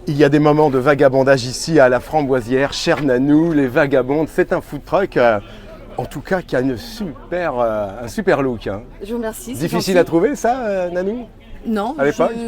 Il y a des moments de vagabondage ici à la Framboisière, cher Nanou, les vagabondes, c'est un food truck en tout cas qui a un super look. Hein. Je vous remercie. Difficile à trouver ça, Nanou? Non,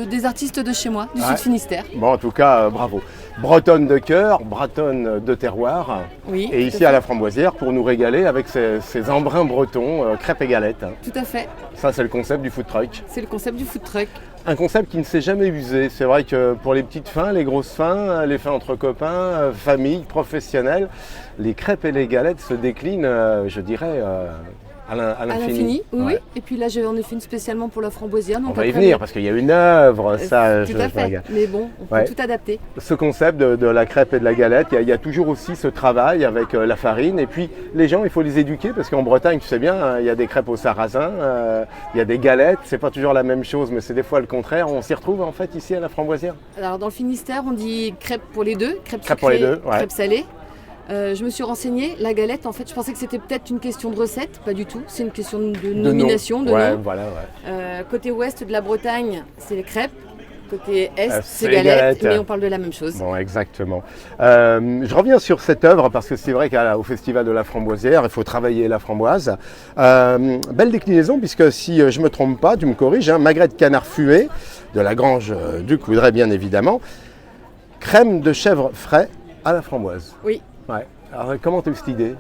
des artistes de chez moi, du Sud Finistère. Bon, en tout cas, bravo. Bretonne de cœur, bretonne de terroir. Oui. Et ici à la Framboisière pour nous régaler avec ces embruns bretons, crêpes et galettes. Hein. Tout à fait. Ça, c'est le concept du food truck. C'est le concept du food truck. Un concept qui ne s'est jamais usé. C'est vrai que pour les petites fins, les grosses fins, les fins entre copains, famille, professionnels, les crêpes et les galettes se déclinent, je dirais, à l'infini. Oui. Et puis là, on ai fait une spécialement pour la Framboisière. On va y venir parce qu'il y a une œuvre, ça. Tout à fait. Mais bon, on peut tout adapter. Ce concept de la crêpe et de la galette, il y a toujours aussi ce travail avec la farine. Et puis les gens, il faut les éduquer parce qu'en Bretagne, tu sais bien, il y a des crêpes au sarrasin, il y a des galettes. C'est pas toujours la même chose, mais c'est des fois le contraire. On s'y retrouve en fait ici à la Framboisière. Alors dans le Finistère, on dit crêpes pour les deux, crêpes sucrées, pour les deux, crêpes salées. Je me suis renseignée, la galette, en fait, je pensais que c'était peut-être une question de recette, pas du tout. C'est une question de nomination, de nom. Voilà, côté ouest de la Bretagne, c'est les crêpes. Côté est, c'est galette, mais on parle de la même chose. Bon, exactement. Je reviens sur cette œuvre parce que c'est vrai qu'au Festival de la Framboisière, il faut travailler la framboise. Belle déclinaison puisque si je ne me trompe pas, tu me corriges, magret de canard fumé, de la grange du Coudray bien évidemment, crème de chèvre frais à la framboise. Oui. Ouais. Alors, comment tu as eu cette idée?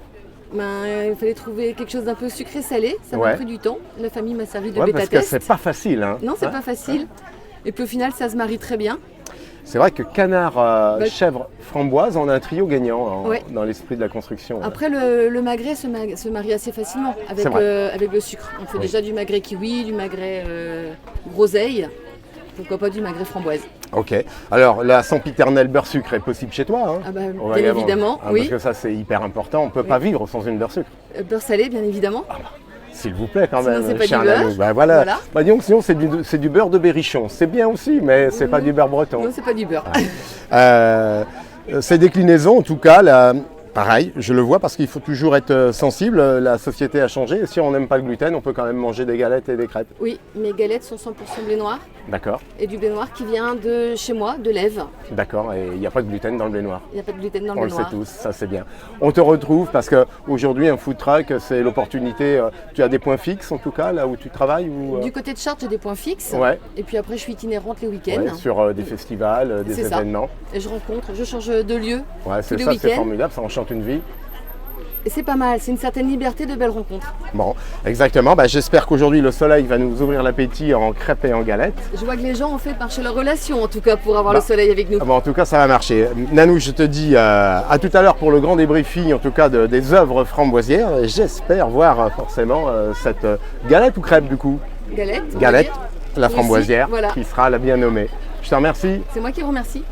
Il fallait trouver quelque chose d'un peu sucré-salé, ça m'a pris du temps. La famille m'a servi de bêta-test. Parce que c'est pas facile. Hein. Non, c'est pas facile. Et puis au final, ça se marie très bien. C'est vrai que canard, chèvre, framboise, on a un trio gagnant dans l'esprit de la construction. Après, le magret se marie assez facilement avec le sucre. On fait déjà du magret kiwi, du magret groseille. Pourquoi pas du magret framboise. Ok. Alors la sempiternelle beurre sucre est possible chez toi bien évidemment, oui. Parce que ça c'est hyper important, on ne peut pas vivre sans une beurre sucre. Beurre salé bien évidemment. S'il vous plaît quand même, c'est pas du beurre. Voilà. Disons, sinon c'est du beurre de berrichon. C'est bien aussi, mais c'est pas du beurre breton. Non, c'est pas du beurre. Ces déclinaisons, en tout cas, pareil, je le vois parce qu'il faut toujours être sensible. La société a changé. Et si on n'aime pas le gluten, on peut quand même manger des galettes et des crêpes. Oui, mes galettes sont 100% blé noir. D'accord. Et du blé noir qui vient de chez moi, de l'Ève. D'accord, et il n'y a pas de gluten dans le blé noir. Il n'y a pas de gluten dans le blé noir. On le sait tous, ça c'est bien. On te retrouve parce qu'aujourd'hui, un food truck, c'est l'opportunité. Tu as des points fixes en tout cas, là où tu travailles Du côté de Chartres, j'ai des points fixes. Ouais. Et puis après, je suis itinérante les week-ends. Sur des festivals, des événements. Et je change de lieu. Ouais, c'est ça, c'est formidable, ça enchante une vie. Et c'est pas mal, c'est une certaine liberté de belles rencontres. Bon, exactement. J'espère qu'aujourd'hui le soleil va nous ouvrir l'appétit en crêpes et en galettes. Je vois que les gens ont fait marcher leur relation en tout cas pour avoir le soleil avec nous. En tout cas, ça va marcher. Nanou, je te dis à tout à l'heure pour le grand débriefing en tout cas des œuvres framboisières. J'espère voir forcément cette galette ou crêpe du coup. Galette. Galette, la framboisière, voilà. qui sera la bien nommée. Je te remercie. C'est moi qui vous remercie.